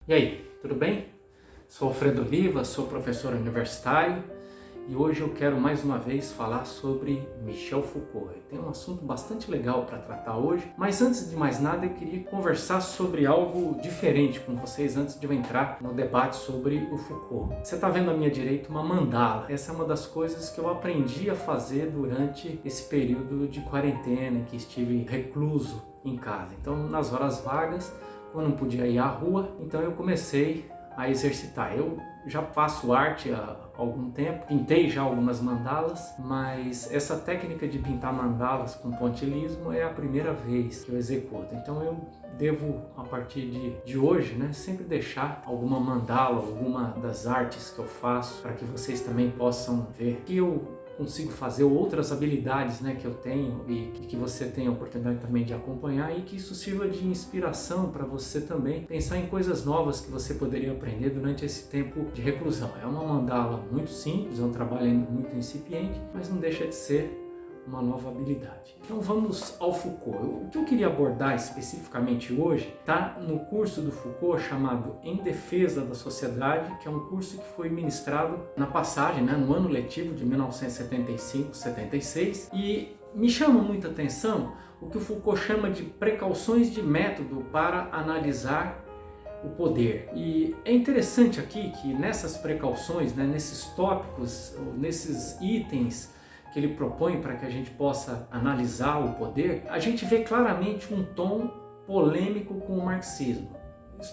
E aí, tudo bem? Sou Alfredo Oliva, sou professor universitário e hoje eu quero mais uma vez falar sobre Michel Foucault. Tem um assunto bastante legal para tratar hoje, mas antes de mais nada eu queria conversar sobre algo diferente com vocês antes de eu entrar no debate sobre o Foucault. Você está vendo à minha direita uma mandala. Essa é uma das coisas que eu aprendi a fazer durante esse período de quarentena em que estive recluso em casa. Então, nas horas vagas, eu não podia ir à rua, então eu comecei a exercitar. Eu já faço arte há algum tempo, pintei já algumas mandalas, mas essa técnica de pintar mandalas com pontilhismo é a primeira vez que eu executo. Então eu devo, a partir de hoje, sempre deixar alguma mandala, alguma das artes que eu faço, para que vocês também possam ver que eu consigo fazer, outras habilidades que eu tenho e que você tem a oportunidade também de acompanhar, e que isso sirva de inspiração para você também pensar em coisas novas que você poderia aprender durante esse tempo de reclusão. É uma mandala muito simples, é um trabalho ainda muito incipiente, mas não deixa de ser uma nova habilidade. Então vamos ao Foucault. O que eu queria abordar especificamente hoje está no curso do Foucault chamado Em Defesa da Sociedade, que é um curso que foi ministrado na passagem, no ano letivo de 1975-76, e me chama muita atenção o que o Foucault chama de precauções de método para analisar o poder. E é interessante aqui que nessas precauções, nesses tópicos, nesses itens que ele propõe para que a gente possa analisar o poder, a gente vê claramente um tom polêmico com o marxismo.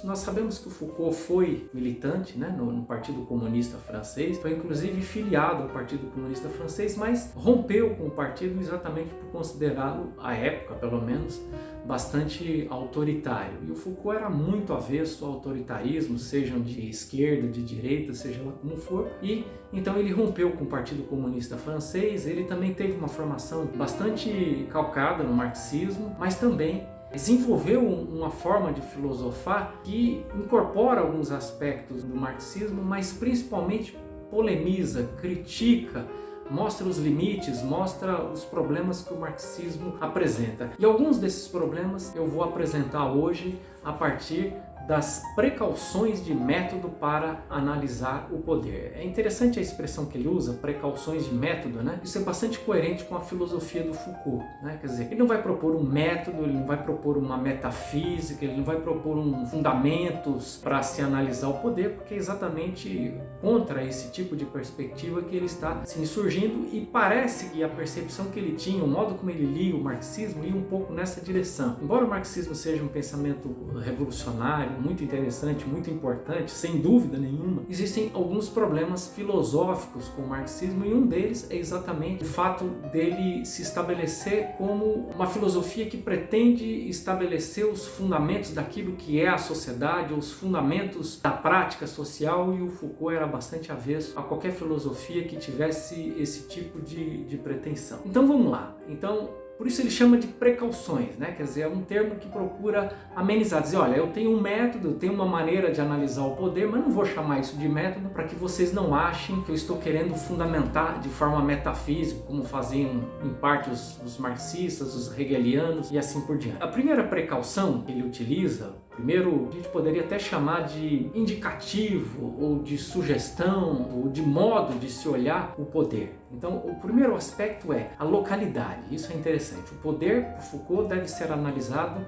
Nós sabemos que o Foucault foi militante no Partido Comunista Francês, foi inclusive filiado ao Partido Comunista Francês, mas rompeu com o partido exatamente por considerá-lo, à época pelo menos, bastante autoritário. E o Foucault era muito avesso ao autoritarismo, sejam de esquerda, de direita, seja lá como for, e então ele rompeu com o Partido Comunista Francês. Ele também teve uma formação bastante calcada no marxismo, mas também desenvolveu uma forma de filosofar que incorpora alguns aspectos do marxismo, mas principalmente polemiza, critica, mostra os limites, mostra os problemas que o marxismo apresenta. E alguns desses problemas eu vou apresentar hoje a partir das precauções de método para analisar o poder. É interessante a expressão que ele usa, precauções de método, Isso é bastante coerente com a filosofia do Foucault, Quer dizer, ele não vai propor um método, ele não vai propor uma metafísica, ele não vai propor fundamentos para se analisar o poder, porque é exatamente contra esse tipo de perspectiva que ele está se insurgindo, e parece que a percepção que ele tinha, o modo como ele lia o marxismo, ia um pouco nessa direção. Embora o marxismo seja um pensamento revolucionário, muito interessante, muito importante, sem dúvida nenhuma, existem alguns problemas filosóficos com o marxismo, e um deles é exatamente o fato dele se estabelecer como uma filosofia que pretende estabelecer os fundamentos daquilo que é a sociedade, os fundamentos da prática social, e o Foucault era bastante avesso a qualquer filosofia que tivesse esse tipo de pretensão. Então vamos lá. Por isso ele chama de precauções, Quer dizer, é um termo que procura amenizar, dizer, olha, eu tenho um método, eu tenho uma maneira de analisar o poder, mas não vou chamar isso de método para que vocês não achem que eu estou querendo fundamentar de forma metafísica, como faziam em parte os marxistas, os hegelianos e assim por diante. A primeira precaução que ele utiliza, primeiro, a gente poderia até chamar de indicativo, ou de sugestão, ou de modo de se olhar o poder. Então, o primeiro aspecto é a localidade. Isso é interessante. O poder, por Foucault, deve ser analisado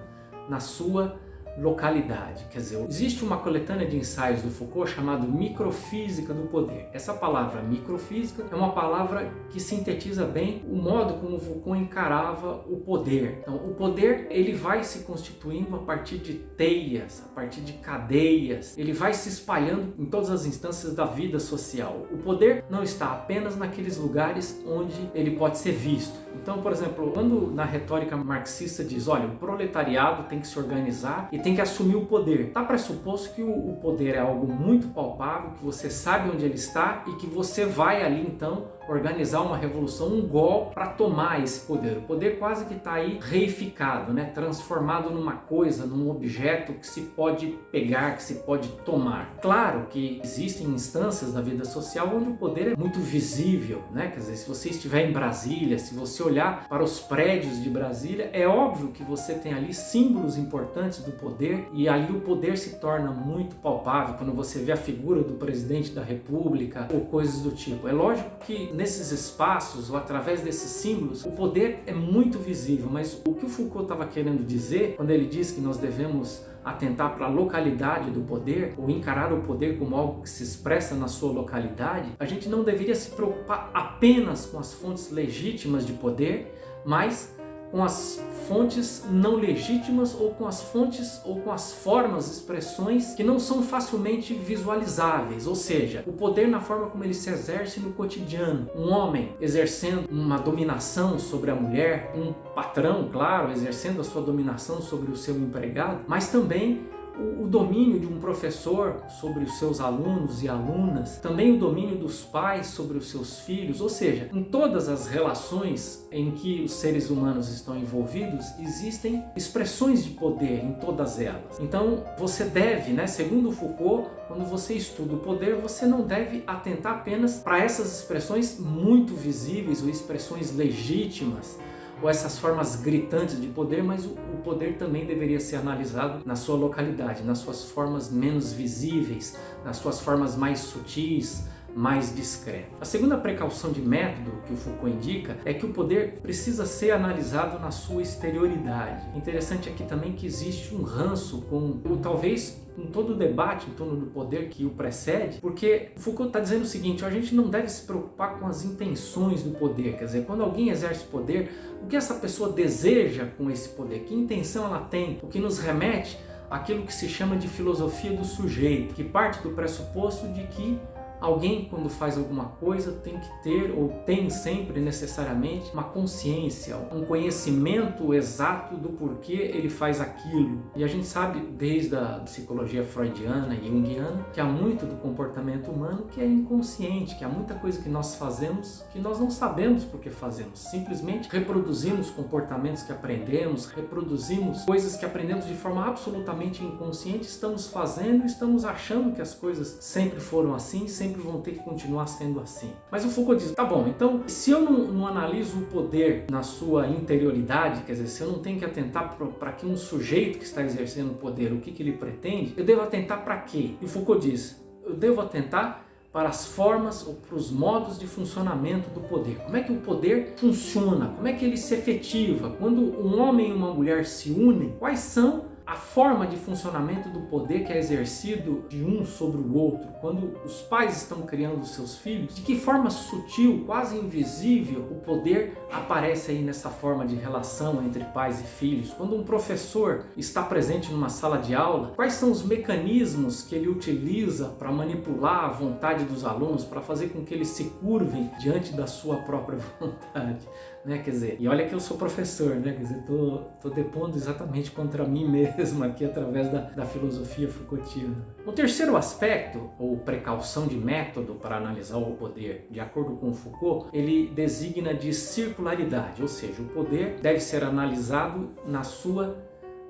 na sua localidade. Quer dizer, existe uma coletânea de ensaios do Foucault chamado Microfísica do Poder. Essa palavra microfísica é uma palavra que sintetiza bem o modo como Foucault encarava o poder. Então, o poder, ele vai se constituindo a partir de teias, a partir de cadeias, ele vai se espalhando em todas as instâncias da vida social. O poder não está apenas naqueles lugares onde ele pode ser visto. Então, por exemplo, quando na retórica marxista diz, olha, o proletariado tem que se organizar e tem que assumir o poder, está pressuposto que o poder é algo muito palpável, que você sabe onde ele está e que você vai ali então organizar uma revolução, um golpe para tomar esse poder. O poder quase que está aí reificado, né? Transformado numa coisa, num objeto que se pode pegar, que se pode tomar. Claro que existem instâncias da vida social onde o poder é muito visível, né? Quer dizer, se você estiver em Brasília, se você olhar para os prédios de Brasília, é óbvio que você tem ali símbolos importantes do poder, e ali o poder se torna muito palpável quando você vê a figura do presidente da República ou coisas do tipo. É lógico que nesses espaços ou através desses símbolos o poder é muito visível, mas o que o Foucault estava querendo dizer quando ele diz que nós devemos atentar para a localidade do poder ou encarar o poder como algo que se expressa na sua localidade, a gente não deveria se preocupar apenas com as fontes legítimas de poder, mas com as fontes não legítimas ou com as fontes ou com as formas, expressões que não são facilmente visualizáveis, ou seja, o poder na forma como ele se exerce no cotidiano. Um homem exercendo uma dominação sobre a mulher, um patrão, claro, exercendo a sua dominação sobre o seu empregado, mas também o domínio de um professor sobre os seus alunos e alunas, também o domínio dos pais sobre os seus filhos, ou seja, em todas as relações em que os seres humanos estão envolvidos, existem expressões de poder em todas elas. Então você deve, segundo Foucault, quando você estuda o poder, você não deve atentar apenas para essas expressões muito visíveis ou expressões legítimas, ou essas formas gritantes de poder, mas o poder também deveria ser analisado na sua localidade, nas suas formas menos visíveis, nas suas formas mais sutis, mais discretas. A segunda precaução de método que o Foucault indica é que o poder precisa ser analisado na sua exterioridade. Interessante aqui também que existe um ranço talvez com todo o debate em torno do poder que o precede, porque Foucault está dizendo o seguinte: a gente não deve se preocupar com as intenções do poder, quer dizer, quando alguém exerce poder, o que essa pessoa deseja com esse poder, que intenção ela tem, o que nos remete àquilo que se chama de filosofia do sujeito, que parte do pressuposto de que alguém, quando faz alguma coisa, tem que ter, ou tem sempre necessariamente, uma consciência, um conhecimento exato do porquê ele faz aquilo. E a gente sabe, desde a psicologia freudiana e junguiana, que há muito do comportamento humano que é inconsciente, que há muita coisa que nós fazemos que nós não sabemos por que fazemos. Simplesmente reproduzimos comportamentos que aprendemos, reproduzimos coisas que aprendemos de forma absolutamente inconsciente, estamos fazendo e estamos achando que as coisas sempre foram assim, sempre vão ter que continuar sendo assim. Mas o Foucault diz, tá bom, então se eu não analiso o poder na sua interioridade, quer dizer, se eu não tenho que atentar para que um sujeito que está exercendo o poder, o que ele pretende, eu devo atentar para quê? E o Foucault diz, eu devo atentar para as formas ou para os modos de funcionamento do poder. Como é que o poder funciona? Como é que ele se efetiva? Quando um homem e uma mulher se unem, quais são a forma de funcionamento do poder que é exercido de um sobre o outro? Quando os pais estão criando os seus filhos, de que forma sutil, quase invisível, o poder aparece aí nessa forma de relação entre pais e filhos? Quando um professor está presente numa sala de aula, quais são os mecanismos que ele utiliza para manipular a vontade dos alunos, para fazer com que eles se curvem diante da sua própria vontade? Quer dizer, e olha que eu sou professor, quer dizer, tô depondo exatamente contra mim mesmo aqui através da filosofia Foucaultiana. O terceiro aspecto, ou precaução de método para analisar o poder, de acordo com Foucault, ele designa de circularidade, ou seja, o poder deve ser analisado na sua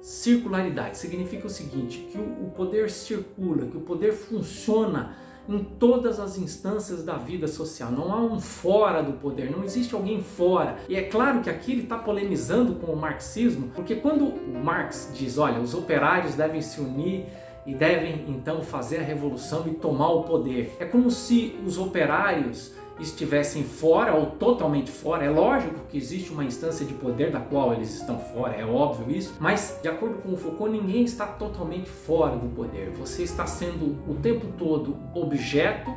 circularidade. Significa o seguinte, que o poder circula, que o poder funciona em todas as instâncias da vida social. Não há um fora do poder, não existe alguém fora. E é claro que aqui ele está polemizando com o marxismo, porque quando o Marx diz, olha, os operários devem se unir e devem então fazer a revolução e tomar o poder, é como se os operários estivessem fora ou totalmente fora. É lógico que existe uma instância de poder da qual eles estão fora, é óbvio isso, mas de acordo com o Foucault, ninguém está totalmente fora do poder. Você está sendo o tempo todo objeto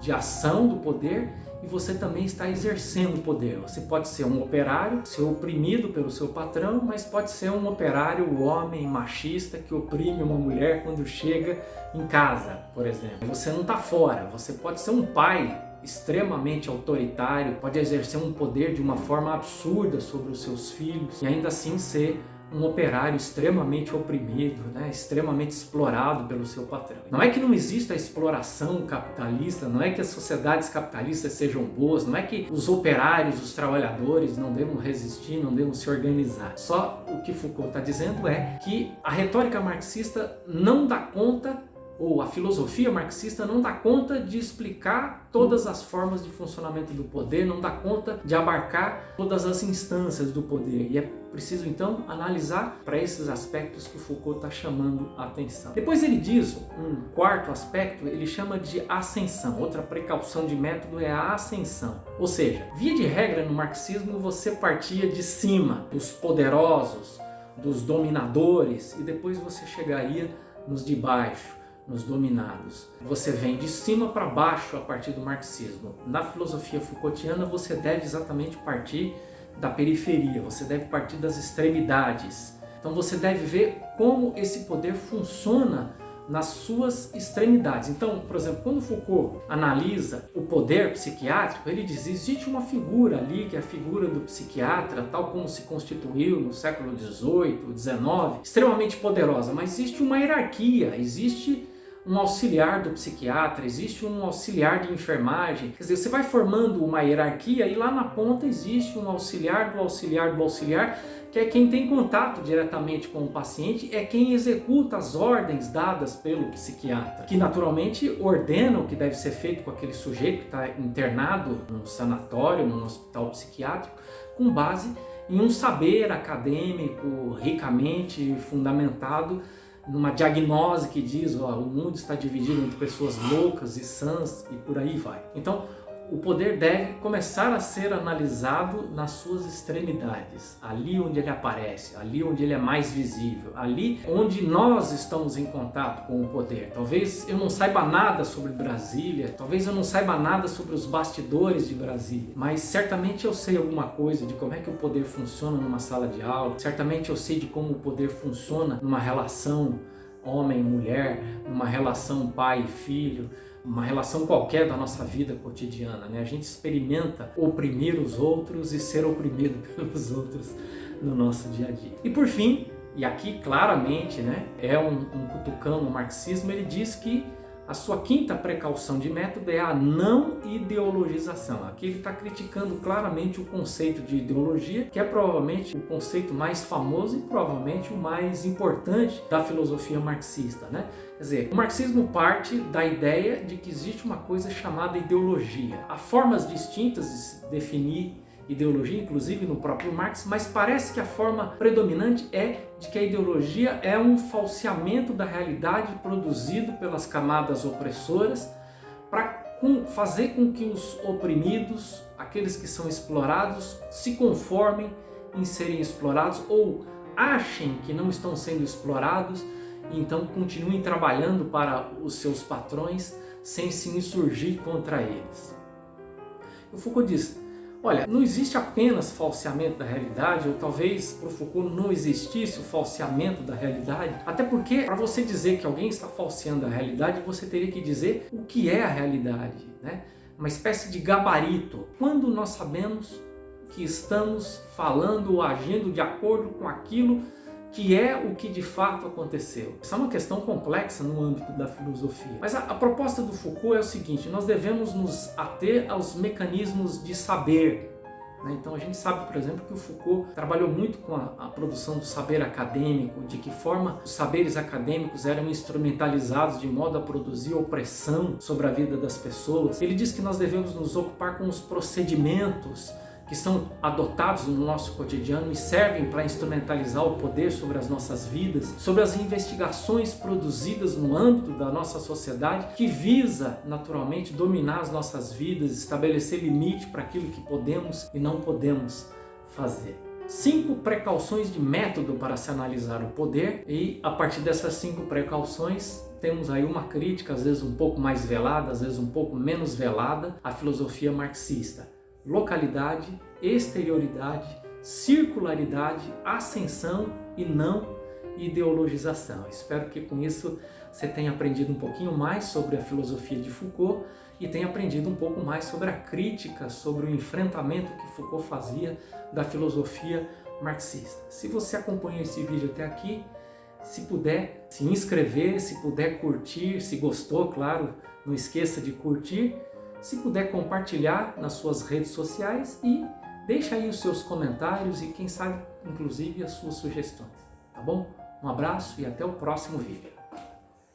de ação do poder e você também está exercendo o poder. Você pode ser um operário, ser oprimido pelo seu patrão, mas pode ser um operário, homem, machista, que oprime uma mulher quando chega em casa, por exemplo. Você não está fora, você pode ser um pai extremamente autoritário, pode exercer um poder de uma forma absurda sobre os seus filhos e ainda assim ser um operário extremamente oprimido, né, extremamente explorado pelo seu patrão. Não é que não exista a exploração capitalista, não é que as sociedades capitalistas sejam boas, não é que os operários, os trabalhadores não devam resistir, não devam se organizar. Só o que Foucault está dizendo é que a retórica marxista não dá conta, ou a filosofia marxista não dá conta de explicar todas as formas de funcionamento do poder, não dá conta de abarcar todas as instâncias do poder. E é preciso então analisar para esses aspectos que Foucault está chamando a atenção. Depois ele diz um quarto aspecto, ele chama de ascensão. Outra precaução de método é a ascensão. Ou seja, via de regra no marxismo você partia de cima, dos poderosos, dos dominadores, e depois você chegaria nos de baixo, nos dominados. Você vem de cima para baixo a partir do marxismo. Na filosofia Foucaultiana você deve exatamente partir da periferia, você deve partir das extremidades. Então você deve ver como esse poder funciona nas suas extremidades. Então, por exemplo, quando Foucault analisa o poder psiquiátrico, ele diz: existe uma figura ali, que é a figura do psiquiatra, tal como se constituiu no século XVIII, XIX, extremamente poderosa, mas existe uma hierarquia, existe um auxiliar do psiquiatra, existe um auxiliar de enfermagem. Quer dizer, você vai formando uma hierarquia e lá na ponta existe um auxiliar do auxiliar do auxiliar, que é quem tem contato diretamente com o paciente, é quem executa as ordens dadas pelo psiquiatra, que naturalmente ordena o que deve ser feito com aquele sujeito que está internado num sanatório, num hospital psiquiátrico, com base em um saber acadêmico ricamente fundamentado, numa diagnose que diz: ó, o mundo está dividido entre pessoas loucas e sãs, e por aí vai. Então, o poder deve começar a ser analisado nas suas extremidades, ali onde ele aparece, ali onde ele é mais visível, ali onde nós estamos em contato com o poder. Talvez eu não saiba nada sobre Brasília, talvez eu não saiba nada sobre os bastidores de Brasília, mas certamente eu sei alguma coisa de como é que o poder funciona numa sala de aula, certamente eu sei de como o poder funciona numa relação homem-mulher, numa relação pai e filho, uma relação qualquer da nossa vida cotidiana, né? A gente experimenta oprimir os outros e ser oprimido pelos outros no nosso dia a dia. E por fim, e aqui claramente, né, é um cutucão no marxismo, ele diz que a sua quinta precaução de método é a não ideologização. Aqui ele está criticando claramente o conceito de ideologia, que é provavelmente o conceito mais famoso e provavelmente o mais importante da filosofia marxista, né? Quer dizer, o marxismo parte da ideia de que existe uma coisa chamada ideologia. Há formas distintas de se definir ideologia, inclusive no próprio Marx, mas parece que a forma predominante é de que a ideologia é um falseamento da realidade produzido pelas camadas opressoras para fazer com que os oprimidos, aqueles que são explorados, se conformem em serem explorados ou achem que não estão sendo explorados e então continuem trabalhando para os seus patrões sem se insurgir contra eles. O Foucault diz: olha, não existe apenas falseamento da realidade, ou talvez para o Foucault não existisse o falseamento da realidade, até porque para você dizer que alguém está falseando a realidade, você teria que dizer o que é a realidade, né? Uma espécie de gabarito. Quando nós sabemos que estamos falando ou agindo de acordo com aquilo que é o que de fato aconteceu. Isso é uma questão complexa no âmbito da filosofia. Mas a proposta do Foucault é o seguinte: nós devemos nos ater aos mecanismos de saber. Então a gente sabe, por exemplo, que o Foucault trabalhou muito com a produção do saber acadêmico, de que forma os saberes acadêmicos eram instrumentalizados de modo a produzir opressão sobre a vida das pessoas. Ele diz que nós devemos nos ocupar com os procedimentos que são adotados no nosso cotidiano e servem para instrumentalizar o poder sobre as nossas vidas, sobre as investigações produzidas no âmbito da nossa sociedade, que visa naturalmente dominar as nossas vidas, estabelecer limite para aquilo que podemos e não podemos fazer. 5 precauções de método para se analisar o poder, e a partir dessas 5 precauções temos aí uma crítica, às vezes um pouco mais velada, às vezes um pouco menos velada, à filosofia marxista. Localidade, exterioridade, circularidade, ascensão e não ideologização. Espero que com isso você tenha aprendido um pouquinho mais sobre a filosofia de Foucault e tenha aprendido um pouco mais sobre a crítica, sobre o enfrentamento que Foucault fazia da filosofia marxista. Se você acompanhou esse vídeo até aqui, se puder se inscrever, se puder curtir, se gostou, claro, não esqueça de curtir, se puder compartilhar nas suas redes sociais e deixa aí os seus comentários e quem sabe, inclusive, as suas sugestões, tá bom? Um abraço e até o próximo vídeo.